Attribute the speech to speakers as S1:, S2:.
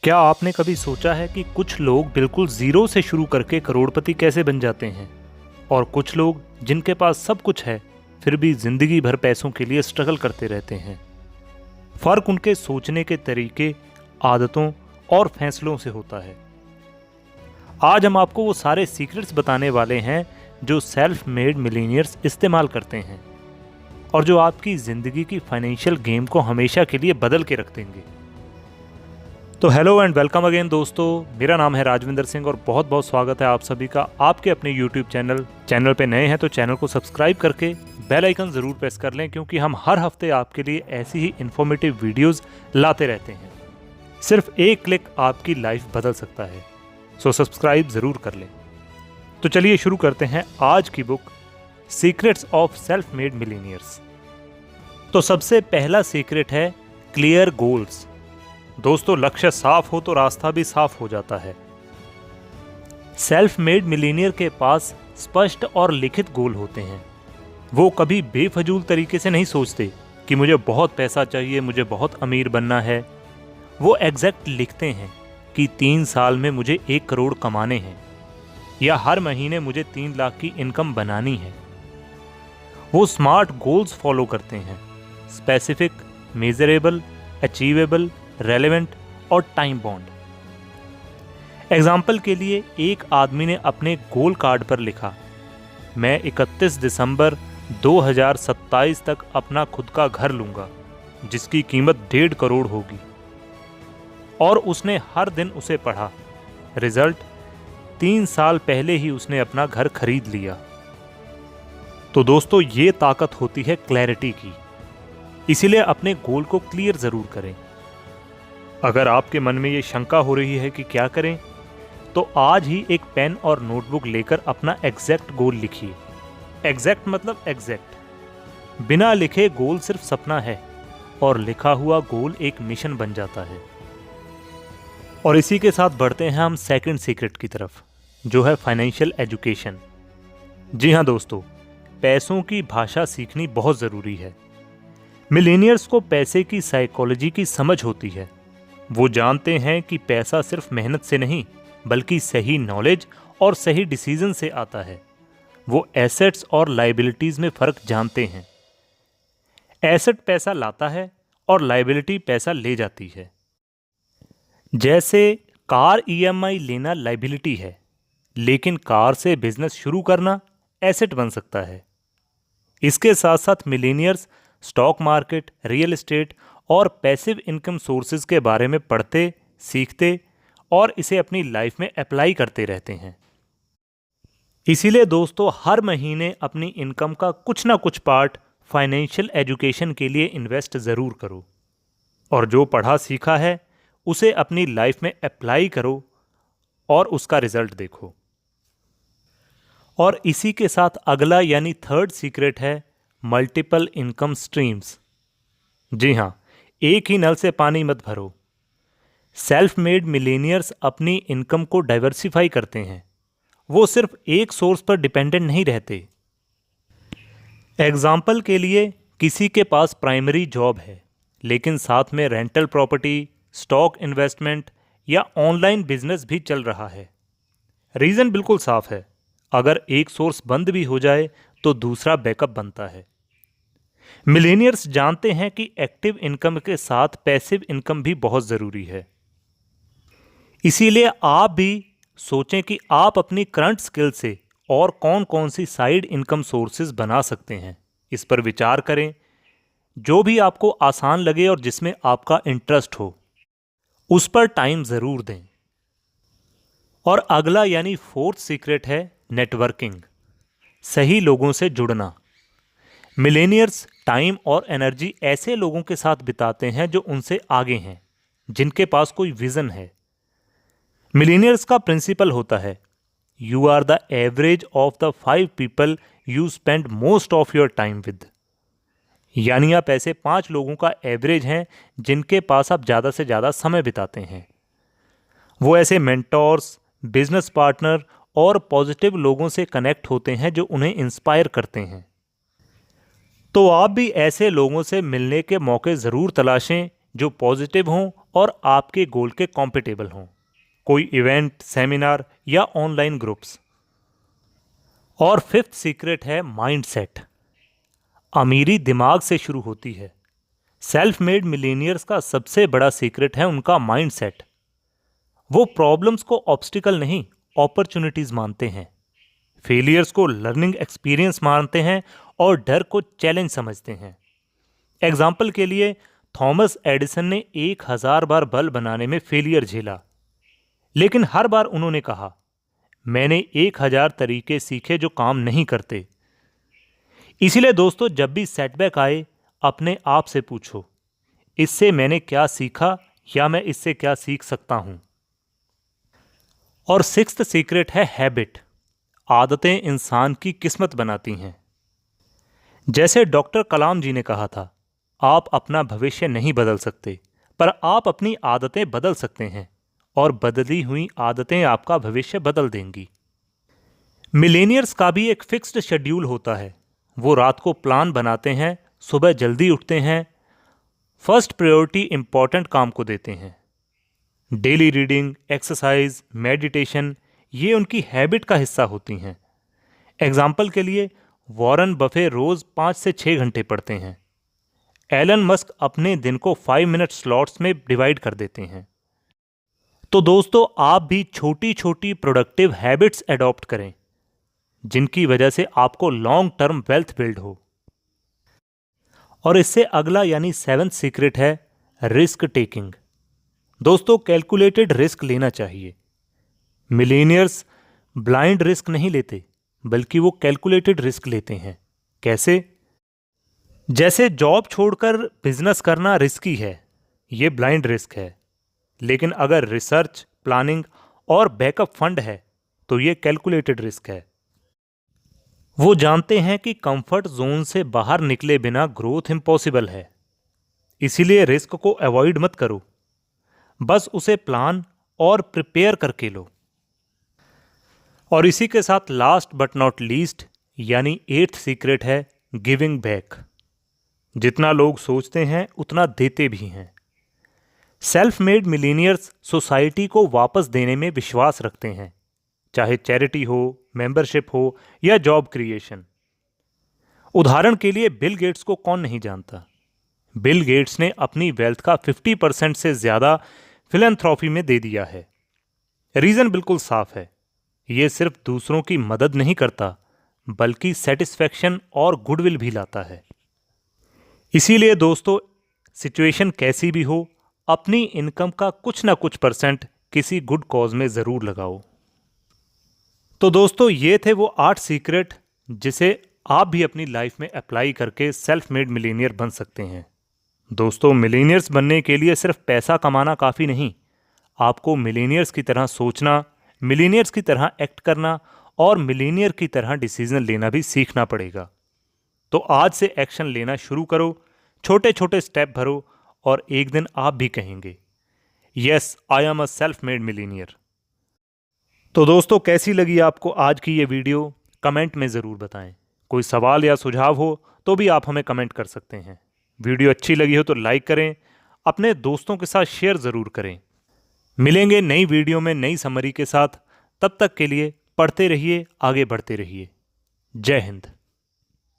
S1: क्या आपने कभी सोचा है कि कुछ लोग बिल्कुल ज़ीरो से शुरू करके करोड़पति कैसे बन जाते हैं और कुछ लोग जिनके पास सब कुछ है फिर भी ज़िंदगी भर पैसों के लिए स्ट्रगल करते रहते हैं। फ़र्क उनके सोचने के तरीके, आदतों और फैसलों से होता है। आज हम आपको वो सारे सीक्रेट्स बताने वाले हैं जो सेल्फ मेड मिलीनियर्स इस्तेमाल करते हैं और जो आपकी ज़िंदगी की फाइनेंशियल गेम को हमेशा के लिए बदल के रख देंगे। तो हेलो एंड वेलकम अगेन दोस्तों, मेरा नाम है राजविंदर सिंह और बहुत बहुत स्वागत है आप सभी का आपके अपने यूट्यूब चैनल पे नए हैं तो चैनल को सब्सक्राइब करके बेल आइकन ज़रूर प्रेस कर लें, क्योंकि हम हर हफ्ते आपके लिए ऐसी ही इन्फॉर्मेटिव वीडियोस लाते रहते हैं। सिर्फ एक क्लिक आपकी लाइफ बदल सकता है, सो सब्सक्राइब ज़रूर कर लें। तो चलिए शुरू करते हैं आज की book secrets of self made millionaires. तो सबसे पहला सीक्रेट है क्लियर गोल्स। दोस्तों, लक्ष्य साफ हो तो रास्ता भी साफ हो जाता है। सेल्फ मेड मिलीनियर के पास स्पष्ट और लिखित गोल होते हैं। वो कभी बेफजूल तरीके से नहीं सोचते कि मुझे बहुत पैसा चाहिए, मुझे बहुत अमीर बनना है। वो एग्जैक्ट लिखते हैं कि 3 साल में मुझे 1 करोड़ कमाने हैं या हर महीने मुझे 3 लाख की इनकम बनानी है। वो स्मार्ट गोल्स फॉलो करते हैं, स्पेसिफिक, मेजरेबल, अचीवेबल, रेलेवेंट और टाइम बॉन्ड। एग्जाम्पल के लिए एक आदमी ने अपने गोल कार्ड पर लिखा, मैं 31 दिसंबर 2027 तक अपना खुद का घर लूंगा जिसकी कीमत 1.5 करोड़ होगी, और उसने हर दिन उसे पढ़ा। रिजल्ट, 3 साल पहले ही उसने अपना घर खरीद लिया। तो दोस्तों, ये ताकत होती है क्लैरिटी की, इसीलिए अपने गोल को क्लियर जरूर करें। अगर आपके मन में ये शंका हो रही है कि क्या करें, तो आज ही एक पेन और नोटबुक लेकर अपना एग्जैक्ट गोल लिखिए। एग्जैक्ट मतलब एग्जैक्ट। बिना लिखे गोल सिर्फ सपना है और लिखा हुआ गोल एक मिशन बन जाता है। और इसी के साथ बढ़ते हैं हम सेकंड सीक्रेट की तरफ, जो है फाइनेंशियल एजुकेशन। जी हाँ दोस्तों, पैसों की भाषा सीखनी बहुत ज़रूरी है। मिलेनियर्स को पैसे की साइकोलॉजी की समझ होती है। वो जानते हैं कि पैसा सिर्फ मेहनत से नहीं बल्कि सही नॉलेज और सही डिसीजन से आता है। वो एसेट्स और लायबिलिटीज में फ़र्क जानते हैं। एसेट पैसा लाता है और लायबिलिटी पैसा ले जाती है। जैसे कार ईएमआई लेना लायबिलिटी है, लेकिन कार से बिजनेस शुरू करना एसेट बन सकता है। इसके साथ साथ millionaires stock market, real estate और पैसिव इनकम सोर्सेज के बारे में पढ़ते, सीखते और इसे अपनी लाइफ में अप्लाई करते रहते हैं। इसीलिए दोस्तों, हर महीने अपनी इनकम का कुछ ना कुछ पार्ट फाइनेंशियल एजुकेशन के लिए इन्वेस्ट ज़रूर करो और जो पढ़ा सीखा है उसे अपनी लाइफ में अप्लाई करो और उसका रिजल्ट देखो। और इसी के साथ अगला यानी थर्ड सीक्रेट है मल्टीपल इनकम स्ट्रीम्स। जी हाँ, एक ही नल से पानी मत भरो। सेल्फ मेड मिलेनियर्स अपनी इनकम को डाइवर्सिफाई करते हैं। वो सिर्फ एक सोर्स पर डिपेंडेंट नहीं रहते। एग्जाम्पल के लिए, किसी के पास प्राइमरी जॉब है लेकिन साथ में रेंटल प्रॉपर्टी, स्टॉक इन्वेस्टमेंट या ऑनलाइन बिजनेस भी चल रहा है। रीज़न बिल्कुल साफ है, अगर एक सोर्स बंद भी हो जाए तो दूसरा बैकअप बनता है। मिलेनियर्स जानते हैं कि एक्टिव इनकम के साथ पैसिव इनकम भी बहुत ज़रूरी है। इसीलिए आप भी सोचें कि आप अपनी करंट स्किल से और कौन कौन सी साइड इनकम सोर्सेज बना सकते हैं। इस पर विचार करें। जो भी आपको आसान लगे और जिसमें आपका इंटरेस्ट हो, उस पर टाइम ज़रूर दें। और अगला यानी फोर्थ सीक्रेट है नेटवर्किंग, सही लोगों से जुड़ना। मिलेनियर्स टाइम और एनर्जी ऐसे लोगों के साथ बिताते हैं जो उनसे आगे हैं, जिनके पास कोई विजन है। मिलेनियर्स का प्रिंसिपल होता है, you are the average of the 5 people you spend most of your time with. यानी आप ऐसे 5 लोगों का एवरेज हैं जिनके पास आप ज़्यादा से ज़्यादा समय बिताते हैं। वो ऐसे मेंटोर्स, बिजनेस पार्टनर और पॉजिटिव लोगों से कनेक्ट होते हैं जो उन्हें इंस्पायर करते हैं। तो आप भी ऐसे लोगों से मिलने के मौके ज़रूर तलाशें जो पॉजिटिव हों और आपके गोल के कॉम्पिटेबल हों, कोई इवेंट, सेमिनार या ऑनलाइन ग्रुप्स। और फिफ्थ सीक्रेट है माइंडसेट। अमीरी दिमाग से शुरू होती है। सेल्फ मेड मिलीनियर्स का सबसे बड़ा सीक्रेट है उनका माइंडसेट। वो प्रॉब्लम्स को ऑब्स्टिकल नहीं, अपॉर्चुनिटीज मानते हैं, फेलियर्स को लर्निंग एक्सपीरियंस मानते हैं और डर को चैलेंज समझते हैं। एग्जाम्पल के लिए, थॉमस एडिसन ने 1000 बार बल्ब बनाने में फेलियर झेला, लेकिन हर बार उन्होंने कहा, मैंने 1000 तरीके सीखे जो काम नहीं करते। इसीलिए दोस्तों, जब भी सेटबैक आए, अपने आप से पूछो, इससे मैंने क्या सीखा या मैं इससे क्या सीख सकता हूं। और सिक्स्थ सीक्रेट है हैबिट। आदतें इंसान की किस्मत बनाती हैं। जैसे डॉक्टर कलाम जी ने कहा था, आप अपना भविष्य नहीं बदल सकते, पर आप अपनी आदतें बदल सकते हैं, और बदली हुई आदतें आपका भविष्य बदल देंगी। मिलेनियर्स का भी एक फिक्स्ड शेड्यूल होता है। वो रात को प्लान बनाते हैं, सुबह जल्दी उठते हैं, फर्स्ट प्रायोरिटी इंपॉर्टेंट काम को देते हैं। डेली रीडिंग, एक्सरसाइज, मेडिटेशन, ये उनकी हैबिट का हिस्सा होती हैं। एग्जाम्पल के लिए, वॉरेन बफे रोज 5 से 6 घंटे पढ़ते हैं। एलन मस्क अपने दिन को 5 मिनट स्लॉट्स में डिवाइड कर देते हैं। तो दोस्तों, आप भी छोटी छोटी प्रोडक्टिव हैबिट्स एडॉप्ट करें, जिनकी वजह से आपको लॉन्ग टर्म वेल्थ बिल्ड हो। और इससे अगला यानी 7th सीक्रेट है रिस्क टेकिंग। दोस्तों, कैलकुलेटेड रिस्क लेना चाहिए। मिलेनियर्स ब्लाइंड रिस्क नहीं लेते, बल्कि वो कैलकुलेटेड रिस्क लेते हैं। कैसे? जैसे जॉब छोड़कर बिजनेस करना रिस्की है, ये ब्लाइंड रिस्क है। लेकिन अगर रिसर्च, प्लानिंग और बैकअप फंड है, तो ये कैलकुलेटेड रिस्क है। वो जानते हैं कि कंफर्ट जोन से बाहर निकले बिना ग्रोथ इम्पॉसिबल है। इसीलिए रिस्क को अवॉइड मत करो, बस उसे प्लान और प्रिपेयर करके लो। और इसी के साथ लास्ट बट नॉट लीस्ट यानी 8th सीक्रेट है गिविंग बैक। जितना लोग सोचते हैं उतना देते भी हैं। सेल्फ मेड मिलीनियर्स सोसाइटी को वापस देने में विश्वास रखते हैं, चाहे चैरिटी हो, मेंबरशिप हो या जॉब क्रिएशन। उदाहरण के लिए, बिल गेट्स को कौन नहीं जानता। बिल गेट्स ने अपनी वेल्थ का 50% से ज्यादा फिलैंथ्रॉपी में दे दिया है। रीजन बिल्कुल साफ है, यह सिर्फ दूसरों की मदद नहीं करता, बल्कि सेटिस्फैक्शन और गुडविल भी लाता है। इसीलिए दोस्तों, सिचुएशन कैसी भी हो, अपनी इनकम का कुछ ना कुछ % किसी गुड कॉज में जरूर लगाओ। तो दोस्तों, ये थे वो 8 सीक्रेट जिसे आप भी अपनी लाइफ में अप्लाई करके सेल्फ मेड मिलीनियर बन सकते हैं। दोस्तों, मिलीनियर्स बनने के लिए सिर्फ पैसा कमाना काफ़ी नहीं, आपको मिलीनियर्स की तरह सोचना, मिलीनियर्स की तरह एक्ट करना और मिलीनियर की तरह डिसीजन लेना भी सीखना पड़ेगा। तो आज से एक्शन लेना शुरू करो, छोटे छोटे स्टेप भरो, और एक दिन आप भी कहेंगे, yes, I am a self made millionaire. तो दोस्तों, कैसी लगी आपको आज की ये वीडियो, कमेंट में ज़रूर बताएं। कोई सवाल या सुझाव हो तो भी आप हमें कमेंट कर सकते हैं। वीडियो अच्छी लगी हो तो लाइक करें, अपने दोस्तों के साथ शेयर ज़रूर करें। मिलेंगे नई वीडियो में नई समरी के साथ। तब तक के लिए पढ़ते रहिए, आगे बढ़ते रहिए। जय हिंद।